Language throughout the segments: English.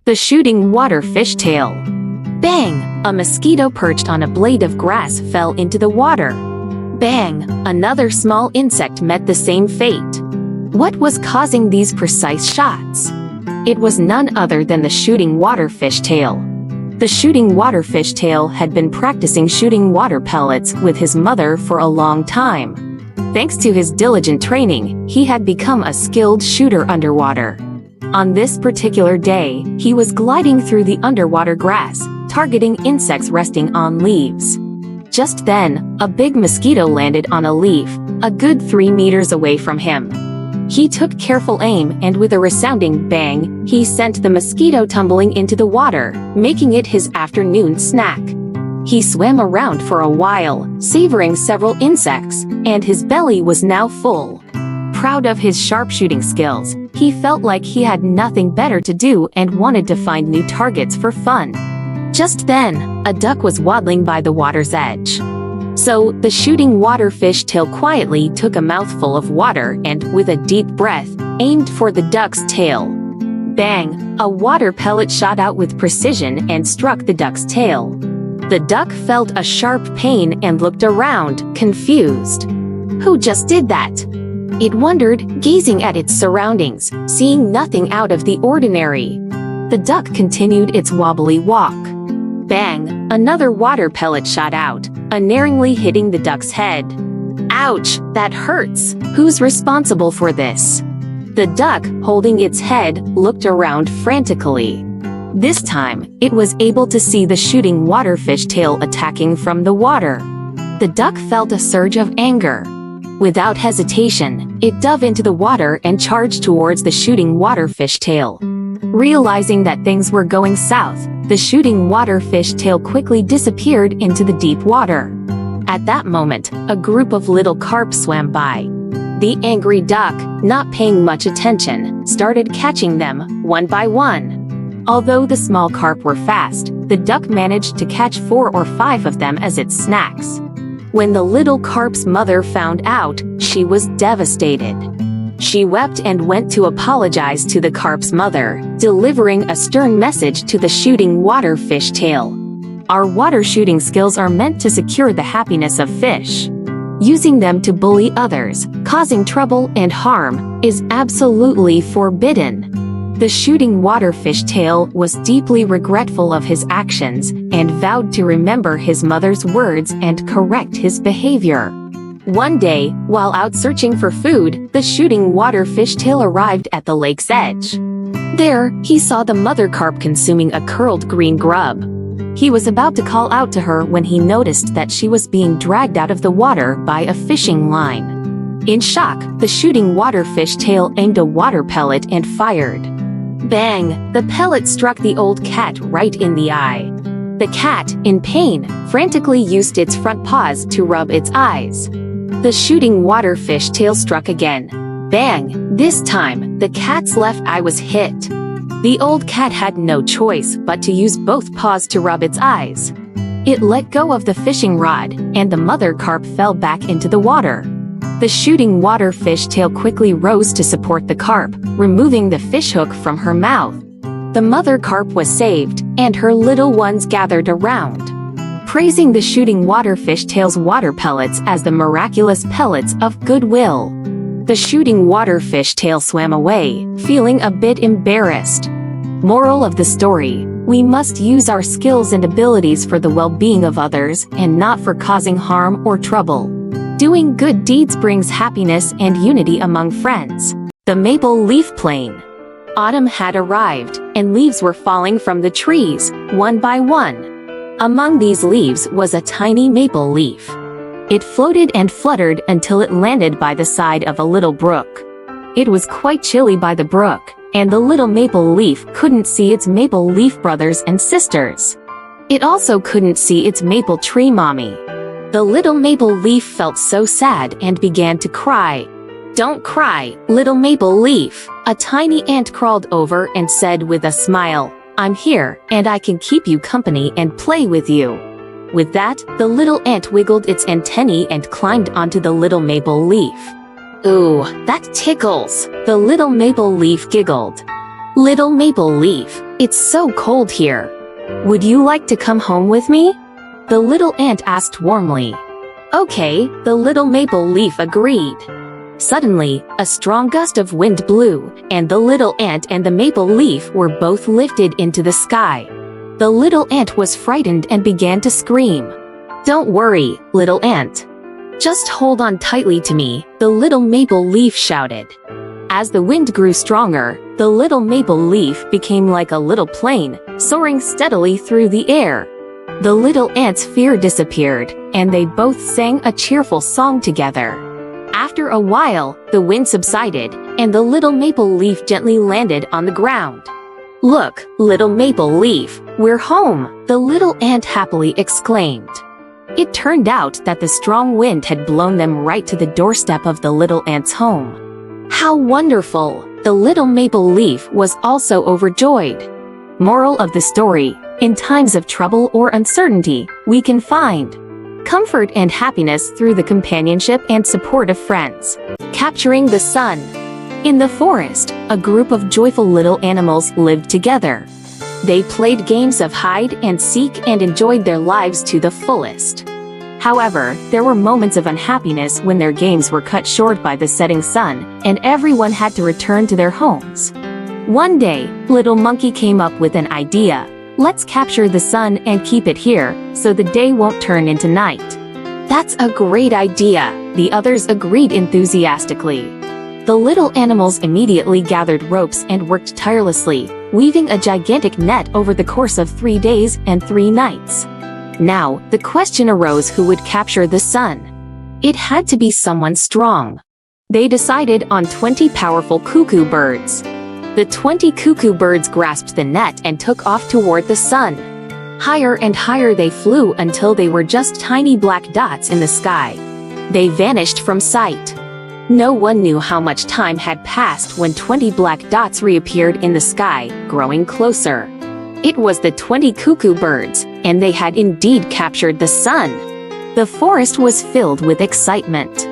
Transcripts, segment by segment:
The shooting water fishtail. Bang! A mosquito perched on a blade of grass fell into the water. Bang! Another small insect met the same fate. What was causing these precise shots? It was none other than the shooting water fishtail. The shooting water fishtail had been practicing shooting water pellets with his mother for a long time. Thanks to his diligent training, he had become a skilled shooter underwater. On this particular day, he was gliding through the underwater grass, targeting insects resting on leaves. Just then, a big mosquito landed on a leaf, a good 3 meters away from him. He took careful aim and with a resounding bang, he sent the mosquito tumbling into the water, making it his afternoon snack. He swam around for a while, savoring several insects, and his belly was now full. Proud of his sharpshooting skills, he felt like he had nothing better to do and wanted to find new targets for fun. Just then, a duck was waddling by the water's edge. So, the shooting water fishtail quietly took a mouthful of water and, with a deep breath, aimed for the duck's tail. Bang! A water pellet shot out with precision and struck the duck's tail. The duck felt a sharp pain and looked around, confused. Who just did that? It wondered, gazing at its surroundings, seeing nothing out of the ordinary. The duck continued its wobbly walk. Bang! Another water pellet shot out, unerringly hitting the duck's head. Ouch! That hurts! Who's responsible for this? The duck, holding its head, looked around frantically. This time, it was able to see the shooting water fishtail attacking from the water. The duck felt a surge of anger. Without hesitation, it dove into the water and charged towards the shooting water fishtail. Realizing that things were going south, the shooting water fishtail quickly disappeared into the deep water. At that moment, a group of little carp swam by. The angry duck, not paying much attention, started catching them, one by one. Although the small carp were fast, the duck managed to catch 4 or 5 of them as its snacks. When the little carp's mother found out, she was devastated. She wept and went to apologize to the carp's mother, delivering a stern message to the shooting water fishtail. Our water shooting skills are meant to secure the happiness of fish. Using them to bully others, causing trouble and harm, is absolutely forbidden. The shooting water fishtail was deeply regretful of his actions and vowed to remember his mother's words and correct his behavior. One day, while out searching for food, the shooting water fishtail arrived at the lake's edge. There, he saw the mother carp consuming a curled green grub. He was about to call out to her when he noticed that she was being dragged out of the water by a fishing line. In shock, the shooting water fishtail aimed a water pellet and fired. Bang! The pellet struck the old cat right in the eye. The cat, in pain, frantically used its front paws to rub its eyes. The shooting water fishtail struck again. Bang! This time, the cat's left eye was hit. The old cat had no choice but to use both paws to rub its eyes. It let go of the fishing rod, and the mother carp fell back into the water. The shooting water fishtail quickly rose to support the carp, removing the fishhook from her mouth. The mother carp was saved, and her little ones gathered around, praising the shooting water fishtail's water pellets as the miraculous pellets of goodwill. The shooting water fishtail swam away, feeling a bit embarrassed. Moral of the story: we must use our skills and abilities for the well-being of others and not for causing harm or trouble. Doing good deeds brings happiness and unity among friends. The maple leaf plain. Autumn had arrived, and leaves were falling from the trees, one by one. Among these leaves was a tiny maple leaf. It floated and fluttered until it landed by the side of a little brook. It was quite chilly by the brook, and the little maple leaf couldn't see its maple leaf brothers and sisters. It also couldn't see its maple tree mommy. The little maple leaf felt so sad and began to cry. "Don't cry, little maple leaf," a tiny ant crawled over and said with a smile, "I'm here, and I can keep you company and play with you." With that, the little ant wiggled its antennae and climbed onto the little maple leaf. "Ooh, that tickles," the little maple leaf giggled. Little Maple Leaf, it's so cold here. Would you like to come home with me? The little ant asked warmly. Okay, the little maple leaf agreed. Suddenly, a strong gust of wind blew, and the little ant and the maple leaf were both lifted into the sky. The little ant was frightened and began to scream. Don't worry, little ant. Just hold on tightly to me, the little maple leaf shouted. As the wind grew stronger, the little maple leaf became like a little plane, soaring steadily through the air. The little ant's fear disappeared, and they both sang a cheerful song together. After a while, the wind subsided, and the little maple leaf gently landed on the ground. Look, little maple leaf, we're home, the little ant happily exclaimed. It turned out that the strong wind had blown them right to the doorstep of the little ant's home. How wonderful! The little maple leaf was also overjoyed. Moral of the story: in times of trouble or uncertainty, we can find comfort and happiness through the companionship and support of friends. Capturing the sun. In the forest, a group of joyful little animals lived together. They played games of hide and seek and enjoyed their lives to the fullest. However, there were moments of unhappiness when their games were cut short by the setting sun, and everyone had to return to their homes. One day, Little Monkey came up with an idea. Let's capture the sun and keep it here, so the day won't turn into night. That's a great idea, the others agreed enthusiastically. The little animals immediately gathered ropes and worked tirelessly, weaving a gigantic net over the course of 3 days and 3 nights. Now, the question arose who would capture the sun. It had to be someone strong. They decided on 20 powerful cuckoo birds. The 20 cuckoo birds grasped the net and took off toward the sun. Higher and higher they flew until they were just tiny black dots in the sky. They vanished from sight. No one knew how much time had passed when 20 black dots reappeared in the sky, growing closer. It was the 20 cuckoo birds, and they had indeed captured the sun. The forest was filled with excitement.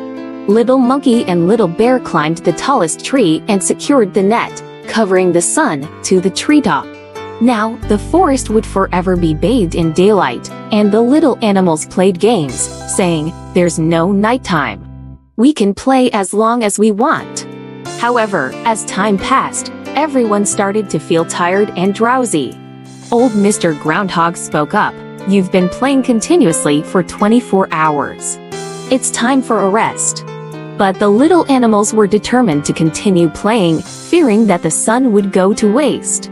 Little Monkey and Little Bear climbed the tallest tree and secured the net, covering the sun to the treetop. Now, the forest would forever be bathed in daylight, and the little animals played games, saying, "There's no nighttime. We can play as long as we want." However, as time passed, everyone started to feel tired and drowsy. Old Mr. Groundhog spoke up. "You've been playing continuously for 24 hours. It's time for a rest." But the little animals were determined to continue playing, fearing that the sun would go to waste.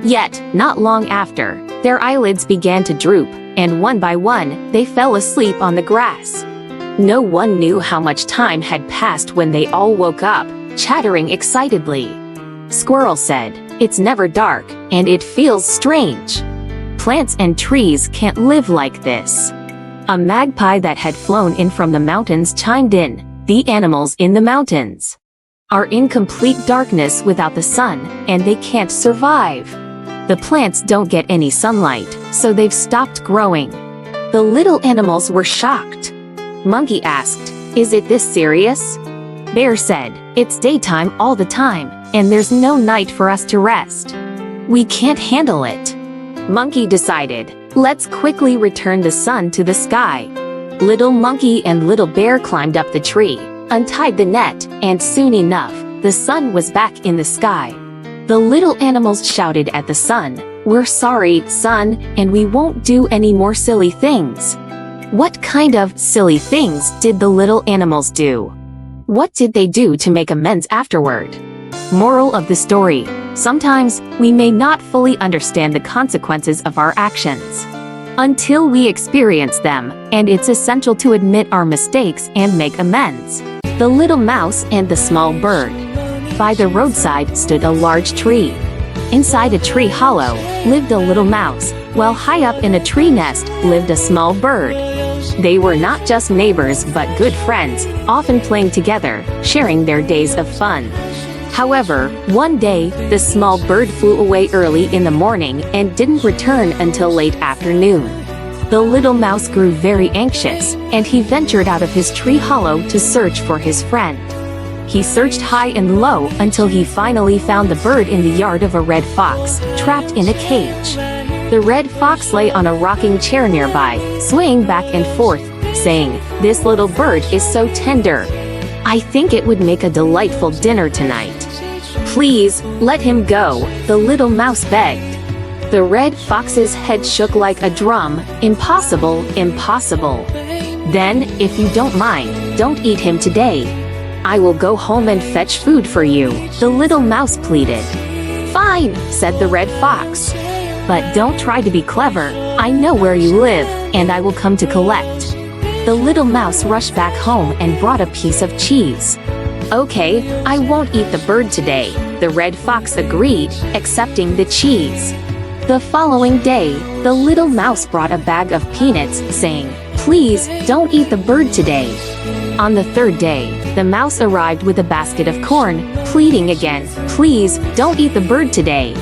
Yet, not long after, their eyelids began to droop, and one by one, they fell asleep on the grass. No one knew how much time had passed when they all woke up, chattering excitedly. Squirrel said, "It's never dark, and it feels strange. Plants and trees can't live like this." A magpie that had flown in from the mountains chimed in, "The animals in the mountains are in complete darkness without the sun, and they can't survive. The plants don't get any sunlight, so they've stopped growing." The little animals were shocked. Monkey asked, "Is it this serious?" Bear said, "It's daytime all the time, and there's no night for us to rest. We can't handle it." Monkey decided, "Let's quickly return the sun to the sky." Little Monkey and Little Bear climbed up the tree, untied the net, and soon enough, the sun was back in the sky. The little animals shouted at the sun, "We're sorry, sun, and we won't do any more silly things." What kind of silly things did the little animals do? What did they do to make amends afterward? Moral of the story: sometimes we may not fully understand the consequences of our actions until we experience them, and it's essential to admit our mistakes and make amends. The Little Mouse and the Small Bird. By the roadside stood a large tree. Inside a tree hollow lived a little mouse, while high up in a tree nest lived a small bird. They were not just neighbors but good friends, often playing together, sharing their days of fun. However, one day, the small bird flew away early in the morning and didn't return until late afternoon. The little mouse grew very anxious, and he ventured out of his tree hollow to search for his friend. He searched high and low until he finally found the bird in the yard of a red fox, trapped in a cage. The red fox lay on a rocking chair nearby, swaying back and forth, saying, "This little bird is so tender. I think it would make a delightful dinner tonight." "Please, let him go," the little mouse begged. The red fox's head shook like a drum. "Impossible, impossible." "Then, if you don't mind, don't eat him today. I will go home and fetch food for you," the little mouse pleaded. "Fine," said the red fox. "But don't try to be clever. I know where you live, and I will come to collect." The little mouse rushed back home and brought a piece of cheese. "Okay, I won't eat the bird today," the red fox agreed, accepting the cheese. The following day, the little mouse brought a bag of peanuts, saying, "Please, don't eat the bird today." On the third day, the mouse arrived with a basket of corn, pleading again, "Please, don't eat the bird today."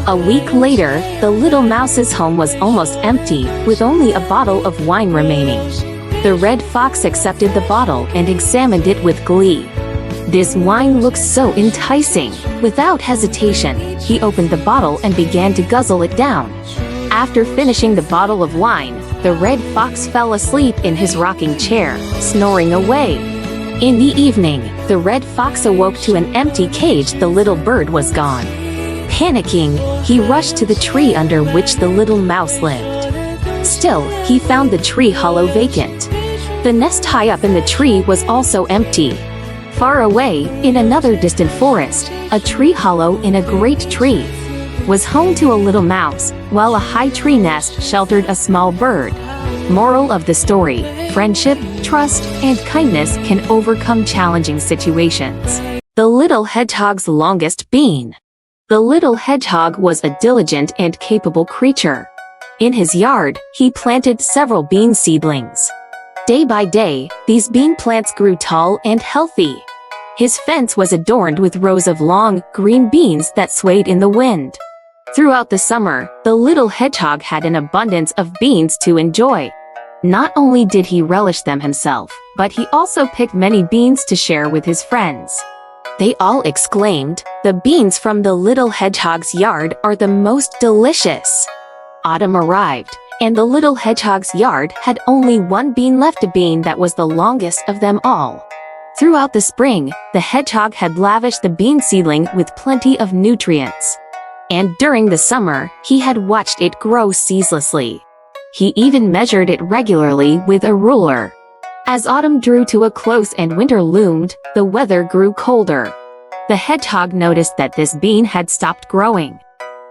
A week later, the little mouse's home was almost empty, with only a bottle of wine remaining. The red fox accepted the bottle and examined it with glee. "This wine looks so enticing." Without hesitation, he opened the bottle and began to guzzle it down. After finishing the bottle of wine, the red fox fell asleep in his rocking chair, snoring away. In the evening, the red fox awoke to an empty cage. The little bird was gone. Panicking, he rushed to the tree under which the little mouse lived. Still, he found the tree hollow vacant. The nest high up in the tree was also empty. Far away, in another distant forest, a tree hollow in a great tree was home to a little mouse, while a high tree nest sheltered a small bird. Moral of the story: friendship, trust, and kindness can overcome challenging situations. The little hedgehog's longest bean. The little hedgehog was a diligent and capable creature. In his yard, he planted several bean seedlings. Day by day, these bean plants grew tall and healthy. His fence was adorned with rows of long, green beans that swayed in the wind. Throughout the summer, the little hedgehog had an abundance of beans to enjoy. Not only did he relish them himself, but he also picked many beans to share with his friends. They all exclaimed, "The beans from the little hedgehog's yard are the most delicious." Autumn arrived, and the little hedgehog's yard had only one bean left, a bean that was the longest of them all. Throughout the spring, the hedgehog had lavished the bean seedling with plenty of nutrients. And during the summer, he had watched it grow ceaselessly. He even measured it regularly with a ruler. As autumn drew to a close and winter loomed, the weather grew colder. The hedgehog noticed that this bean had stopped growing.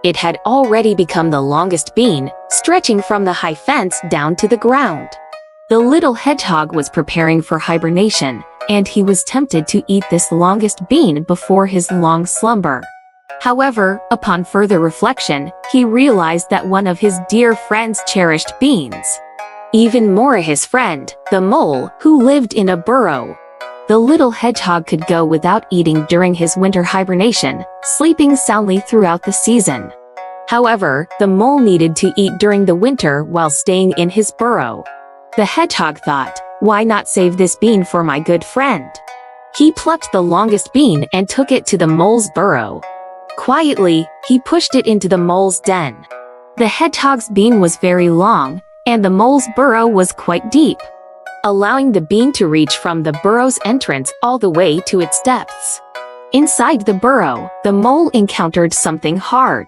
It had already become the longest bean, stretching from the high fence down to the ground. The little hedgehog was preparing for hibernation, and he was tempted to eat this longest bean before his long slumber. However, upon further reflection, he realized that one of his dear friends cherished beans. Even more, his friend, the mole, who lived in a burrow. The little hedgehog could go without eating during his winter hibernation, sleeping soundly throughout the season. However, the mole needed to eat during the winter while staying in his burrow. The hedgehog thought, "Why not save this bean for my good friend?" He plucked the longest bean and took it to the mole's burrow. Quietly, he pushed it into the mole's den. The hedgehog's bean was very long, and the mole's burrow was quite deep, allowing the bean to reach from the burrow's entrance all the way to its depths. Inside the burrow, the mole encountered something hard.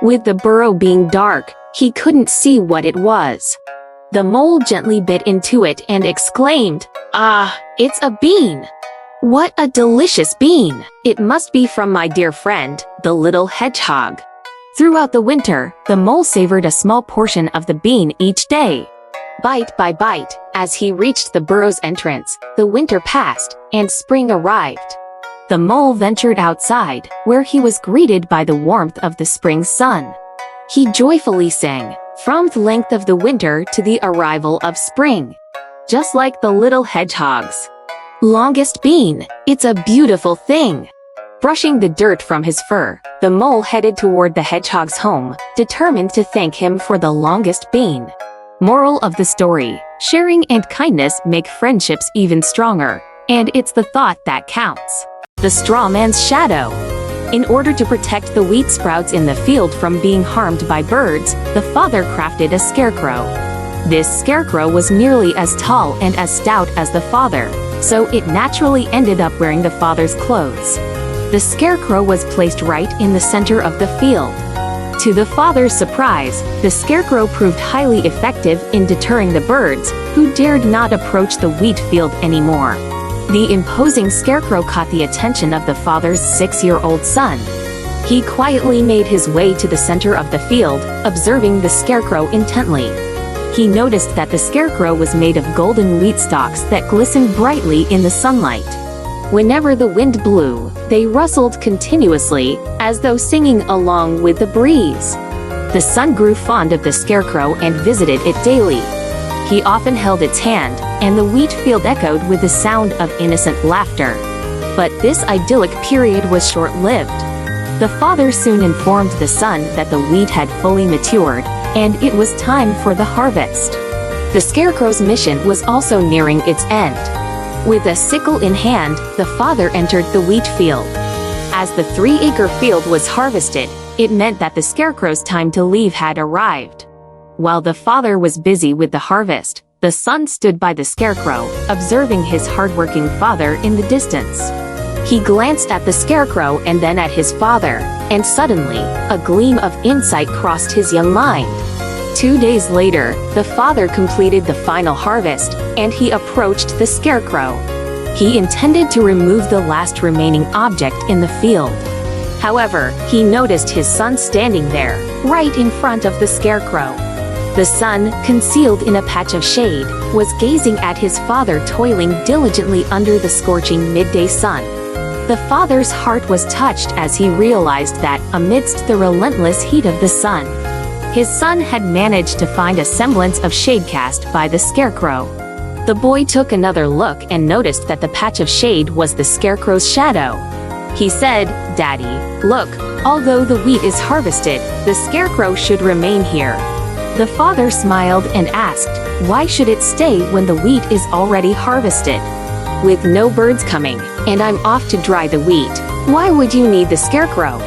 With the burrow being dark, he couldn't see what it was. The mole gently bit into it and exclaimed, "Ah, it's a bean! What a delicious bean! It must be from my dear friend, the little hedgehog." Throughout the winter, the mole savored a small portion of the bean each day. Bite by bite, as he reached the burrow's entrance, the winter passed, and spring arrived. The mole ventured outside, where he was greeted by the warmth of the spring sun. He joyfully sang, from the length of the winter to the arrival of spring. Just like the little hedgehog's longest bean, it's a beautiful thing. Brushing the dirt from his fur, the mole headed toward the hedgehog's home, determined to thank him for the longest bean. Moral of the story: sharing and kindness make friendships even stronger, and it's the thought that counts. the straw man's shadow. In order to protect the wheat sprouts in the field from being harmed by birds, the father crafted a scarecrow. This scarecrow was nearly as tall and as stout as the father, so it naturally ended up wearing the father's clothes. The scarecrow was placed right in the center of the field. To the father's surprise, the scarecrow proved highly effective in deterring the birds, who dared not approach the wheat field anymore. The imposing scarecrow caught the attention of the father's 6-year-old son. He quietly made his way to the center of the field, observing the scarecrow intently. He noticed that the scarecrow was made of golden wheat stalks that glistened brightly in the sunlight. Whenever the wind blew, they rustled continuously, as though singing along with the breeze. The son grew fond of the scarecrow and visited it daily. He often held its hand, and the wheat field echoed with the sound of innocent laughter. But this idyllic period was short-lived. The father soon informed the son that the wheat had fully matured, and it was time for the harvest. The scarecrow's mission was also nearing its end. With a sickle in hand, the father entered the wheat field. As the 3-acre field was harvested, it meant that the scarecrow's time to leave had arrived. While the father was busy with the harvest, the son stood by the scarecrow, observing his hardworking father in the distance. He glanced at the scarecrow and then at his father, and suddenly, a gleam of insight crossed his young mind. 2 days later, the father completed the final harvest, and he approached the scarecrow. He intended to remove the last remaining object in the field. However, he noticed his son standing there, right in front of the scarecrow. The son, concealed in a patch of shade, was gazing at his father toiling diligently under the scorching midday sun. The father's heart was touched as he realized that, amidst the relentless heat of the sun, his son had managed to find a semblance of shade cast by the scarecrow. The boy took another look and noticed that the patch of shade was the scarecrow's shadow. He said, "Daddy, look, although the wheat is harvested, the scarecrow should remain here." The father smiled and asked, "Why should it stay when the wheat is already harvested? With no birds coming, and I'm off to dry the wheat, why would you need the scarecrow?"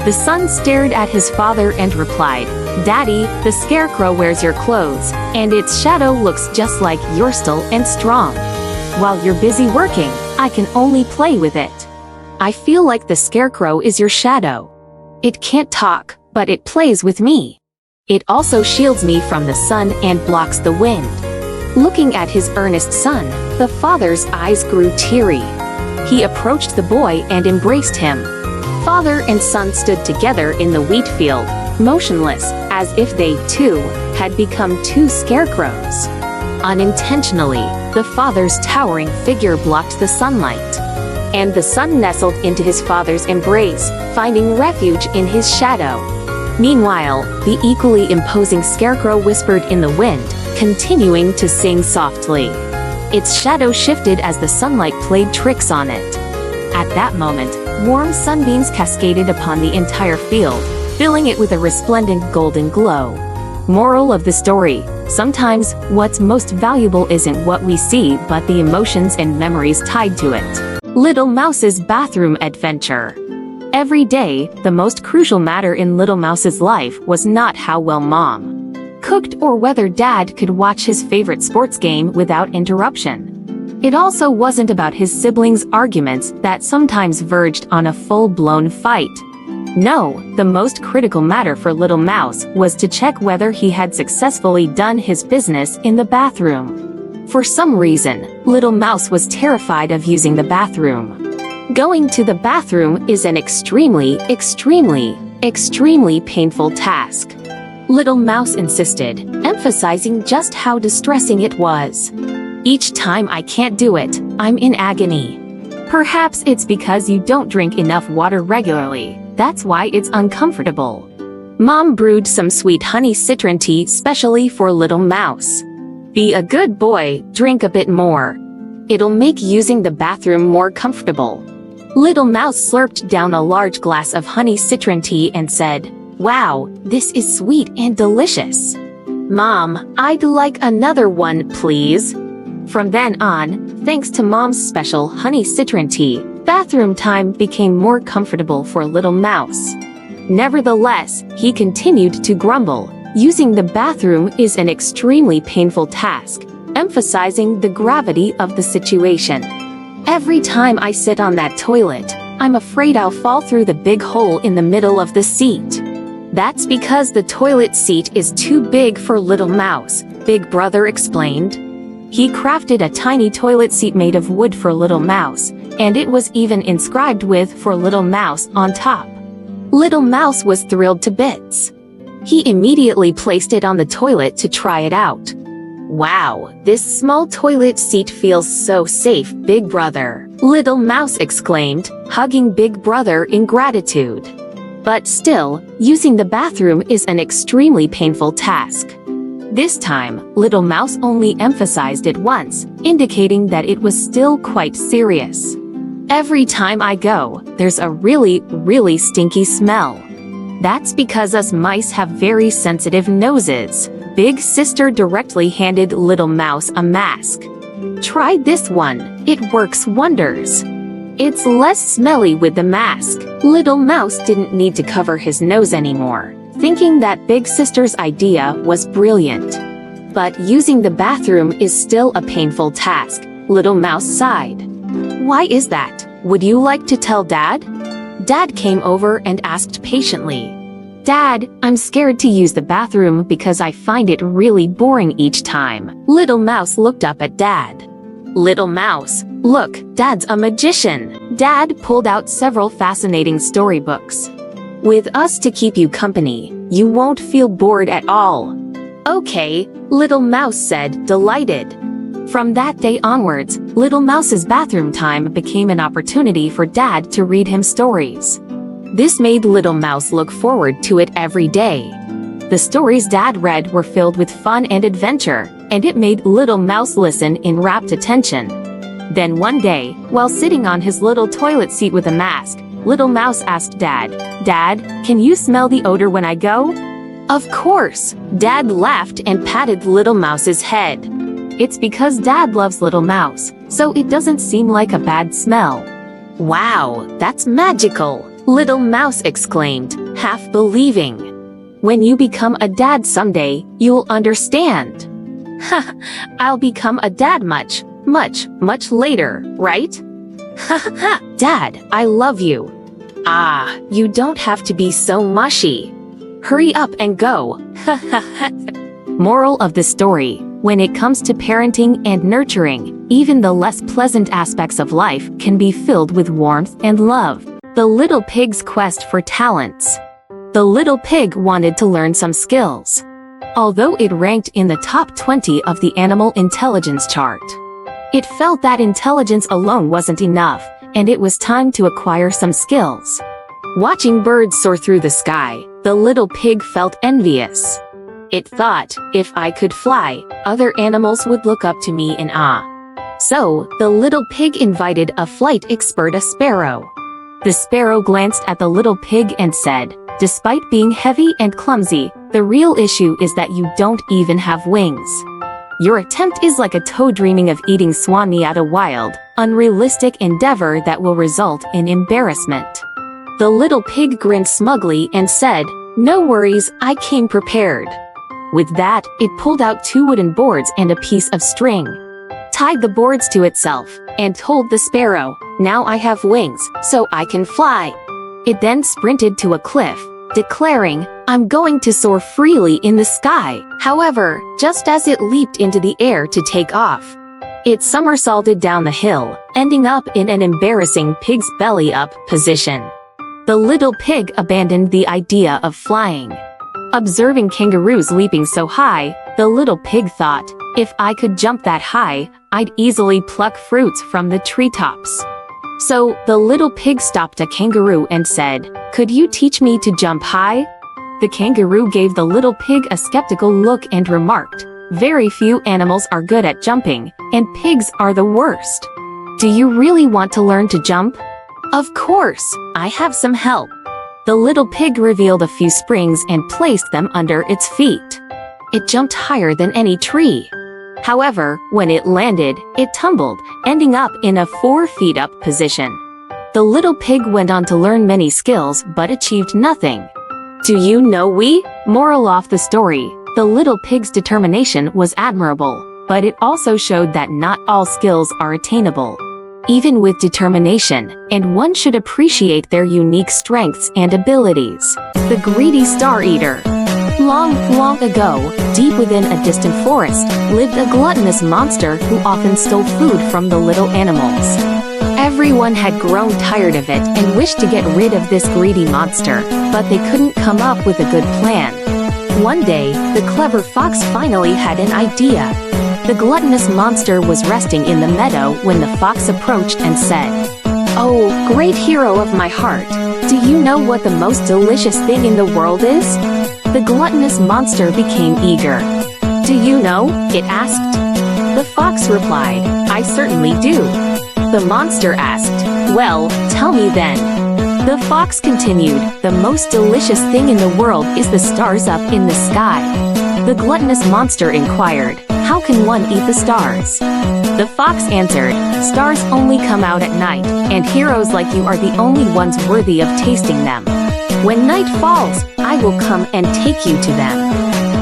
The son stared at his father and replied, "Daddy, the scarecrow wears your clothes, and its shadow looks just like you're still and strong. While you're busy working, I can only play with it. I feel like the scarecrow is your shadow. It can't talk, but it plays with me. It also shields me from the sun and blocks the wind." Looking at his earnest son, the father's eyes grew teary. He approached the boy and embraced him. Father and son stood together in the wheat field, motionless, as if they, too, had become two scarecrows. Unintentionally, the father's towering figure blocked the sunlight, and the son nestled into his father's embrace, finding refuge in his shadow. Meanwhile, the equally imposing scarecrow whispered in the wind, continuing to sing softly. Its shadow shifted as the sunlight played tricks on it. At that moment, warm sunbeams cascaded upon the entire field, filling it with a resplendent golden glow. Moral of the story: sometimes, what's most valuable isn't what we see but the emotions and memories tied to it. Little Mouse's bathroom adventure. Every day, the most crucial matter in Little Mouse's life was not how well Mom cooked or whether Dad could watch his favorite sports game without interruption. It also wasn't about his siblings' arguments that sometimes verged on a full-blown fight. No, the most critical matter for Little Mouse was to check whether he had successfully done his business in the bathroom. For some reason, Little Mouse was terrified of using the bathroom. Going to the bathroom is an extremely painful task. Little Mouse insisted, emphasizing just how distressing it was. "Each time I can't do it, I'm in agony. Perhaps it's because you don't drink enough water regularly. That's why it's uncomfortable." Mom brewed some sweet honey citron tea specially for Little Mouse. "Be a good boy, drink a bit more. It'll make using the bathroom more comfortable." Little Mouse slurped down a large glass of honey citron tea and said, "Wow, this is sweet and delicious. Mom, I'd like another one, please." From then on, thanks to Mom's special honey citron tea, Bathroom time became more comfortable for Little Mouse. Nevertheless, he continued to grumble. Using the bathroom is an extremely painful task, emphasizing the gravity of the situation. Every time I sit on that toilet, I'm afraid I'll fall through the big hole in the middle of the seat. That's because the toilet seat is too big for Little Mouse, Big Brother explained. He crafted a tiny toilet seat made of wood for Little Mouse, and it was even inscribed with "For Little Mouse" on top. Little Mouse was thrilled to bits. He immediately placed it on the toilet to try it out. "Wow, this small toilet seat feels so safe, Big Brother," Little Mouse exclaimed, hugging Big Brother in gratitude. But still, using the bathroom is an extremely painful task. This time, Little Mouse only emphasized it once, indicating that it was still quite serious. "Every time I go, there's a really stinky smell. That's because us mice have very sensitive noses." Big Sister directly handed Little Mouse a mask. "Try this one, it works wonders. It's less smelly with the mask." Little Mouse didn't need to cover his nose anymore, thinking that Big Sister's idea was brilliant. But using the bathroom is still a painful task, Little Mouse sighed. "Why is that? Would you like to tell Dad?" Dad came over and asked patiently. "Dad, I'm scared to use the bathroom because I find it really boring each time." Little Mouse looked up at Dad. "Little Mouse, look, Dad's a magician." Dad pulled out several fascinating storybooks. "With us to keep you company, you won't feel bored at all." "Okay," Little Mouse said, delighted. From that day onwards, Little Mouse's bathroom time became an opportunity for Dad to read him stories. This made Little Mouse look forward to it every day. The stories Dad read were filled with fun and adventure, and it made Little Mouse listen in rapt attention. Then one day, while sitting on his little toilet seat with a mask, Little Mouse asked Dad, "Dad, can you smell the odor when I go?" "Of course!" Dad laughed and patted Little Mouse's head. "It's because Dad loves Little Mouse, so it doesn't seem like a bad smell." "Wow, that's magical!" Little Mouse exclaimed, half believing. "When you become a dad someday, you'll understand." "Ha, I'll become a dad much later, right?" "Ha ha, Dad, I love you." "Ah, you don't have to be so mushy. Hurry up and go." Ha ha ha. Moral of the story: when it comes to parenting and nurturing, even the less pleasant aspects of life can be filled with warmth and love. The Little Pig's Quest for Talents. The little pig wanted to learn some skills. Although it ranked in the top 20 of the animal intelligence chart, it felt that intelligence alone wasn't enough, and it was time to acquire some skills. Watching birds soar through the sky, the little pig felt envious. It thought, if I could fly, other animals would look up to me in awe. So, the little pig invited a flight expert, a sparrow. The sparrow glanced at the little pig and said, "Despite being heavy and clumsy, the real issue is that you don't even have wings. Your attempt is like a toad dreaming of eating swan meat, a wild, unrealistic endeavor that will result in embarrassment." The little pig grinned smugly and said, "No worries, I came prepared." With that, it pulled out 2 wooden boards and a piece of string, tied the boards to itself, and told the sparrow, "Now I have wings, so I can fly." It then sprinted to a cliff, declaring, "I'm going to soar freely in the sky." However, just as it leaped into the air to take off, it somersaulted down the hill, ending up in an embarrassing pig's belly-up position. The little pig abandoned the idea of flying. Observing kangaroos leaping so high, the little pig thought, "If I could jump that high, I'd easily pluck fruits from the treetops." So, the little pig stopped a kangaroo and said, "Could you teach me to jump high?" The kangaroo gave the little pig a skeptical look and remarked, "Very few animals are good at jumping, and pigs are the worst. Do you really want to learn to jump?" "Of course, I have some help." The little pig revealed a few springs and placed them under its feet. It jumped higher than any tree. However, when it landed, it tumbled, ending up in a 4 feet up position. The little pig went on to learn many skills but achieved nothing. Do you know Moral of the story, the little pig's determination was admirable, but it also showed that not all skills are attainable. Even with determination, and one should appreciate their unique strengths and abilities. The greedy star eater. Long, long ago, deep within a distant forest, lived a gluttonous monster who often stole food from the little animals. Everyone had grown tired of it and wished to get rid of this greedy monster, but they couldn't come up with a good plan. One day, the clever fox finally had an idea. The gluttonous monster was resting in the meadow when the fox approached and said, "Oh, great hero of my heart, do you know what the most delicious thing in the world is?" The gluttonous monster became eager. "Do you know?" it asked. The fox replied, "I certainly do." The monster asked, "Well, tell me then." The fox continued, "The most delicious thing in the world is the stars up in the sky." The gluttonous monster inquired, "How can one eat the stars?" The fox answered, "Stars only come out at night, and heroes like you are the only ones worthy of tasting them. When night falls, I will come and take you to them."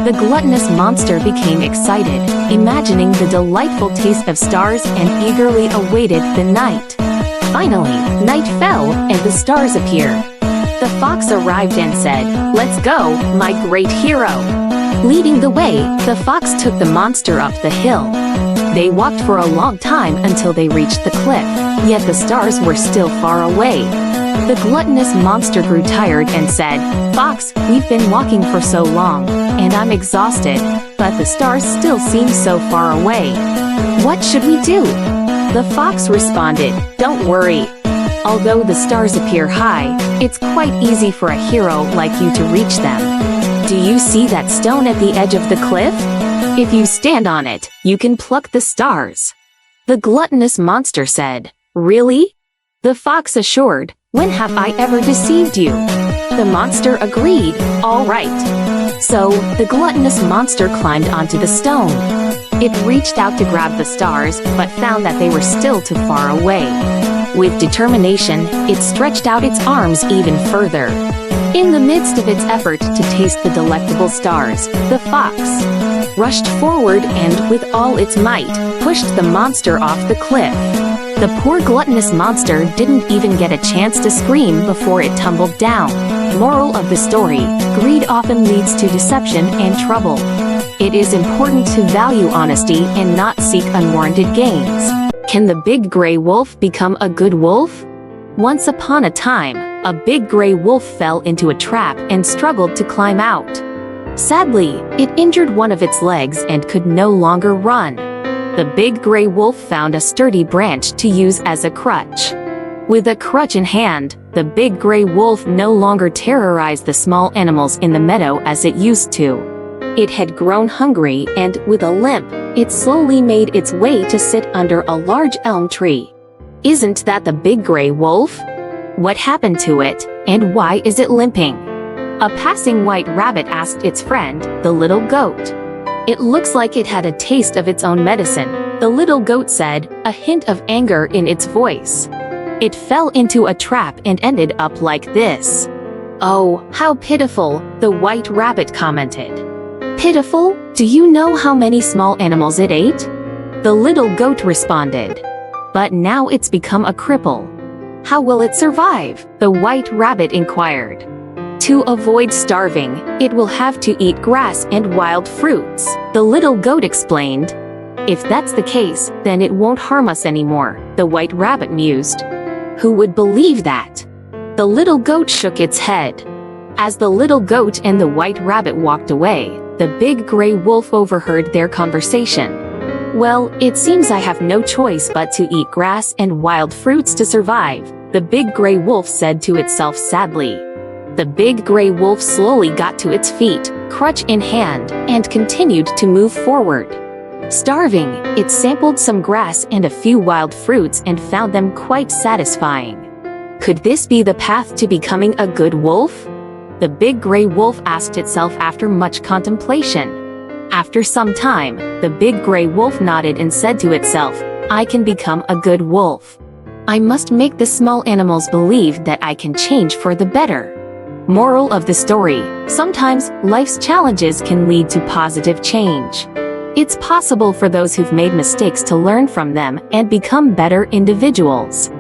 The gluttonous monster became excited, imagining the delightful taste of stars and eagerly awaited the night. Finally, night fell and the stars appeared. The fox arrived and said, "Let's go, my great hero." Leading the way, the fox took the monster up the hill. They walked for a long time until they reached the cliff, yet the stars were still far away. The gluttonous monster grew tired and said, "Fox, we've been walking for so long, and I'm exhausted, but the stars still seem so far away. What should we do?" The fox responded, "Don't worry. Although the stars appear high, it's quite easy for a hero like you to reach them. Do you see that stone at the edge of the cliff? If you stand on it, you can pluck the stars." The gluttonous monster said, "Really?" The fox assured, "When have I ever deceived you?" The monster agreed, "All right." So, the gluttonous monster climbed onto the stone. It reached out to grab the stars, but found that they were still too far away. With determination, it stretched out its arms even further. In the midst of its effort to taste the delectable stars, the fox rushed forward and, with all its might, pushed the monster off the cliff. The poor gluttonous monster didn't even get a chance to scream before it tumbled down. Moral of the story: greed often leads to deception and trouble. It is important to value honesty and not seek unwarranted gains. Can the big gray wolf become a good wolf? Once upon a time, a big gray wolf fell into a trap and struggled to climb out. Sadly, it injured one of its legs and could no longer run. The big gray wolf found a sturdy branch to use as a crutch. With a crutch in hand, the big gray wolf no longer terrorized the small animals in the meadow as it used to. It had grown hungry and, with a limp, it slowly made its way to sit under a large elm tree. Isn't that the big gray wolf? What happened to it, and why is it limping? A passing white rabbit asked its friend, the little goat. It looks like it had a taste of its own medicine, the little goat said, a hint of anger in its voice. It fell into a trap and ended up like this. "Oh, how pitiful," the white rabbit commented. "Pitiful? Do you know how many small animals it ate?" The little goat responded. "But now it's become a cripple. How will it survive?" the white rabbit inquired. "To avoid starving, it will have to eat grass and wild fruits," the little goat explained. "If that's the case, then it won't harm us anymore," the white rabbit mused. Who would believe that? The little goat shook its head. As the little goat and the white rabbit walked away, the big gray wolf overheard their conversation. "Well, it seems I have no choice but to eat grass and wild fruits to survive," the big gray wolf said to itself sadly. The big gray wolf slowly got to its feet, crutch in hand, and continued to move forward. Starving, it sampled some grass and a few wild fruits and found them quite satisfying. Could this be the path to becoming a good wolf? The big gray wolf asked itself after much contemplation. After some time, the big gray wolf nodded and said to itself, "I can become a good wolf. I must make the small animals believe that I can change for the better. Moral of the story: sometimes life's challenges can lead to positive change. It's possible for those who've made mistakes to learn from them and become better individuals.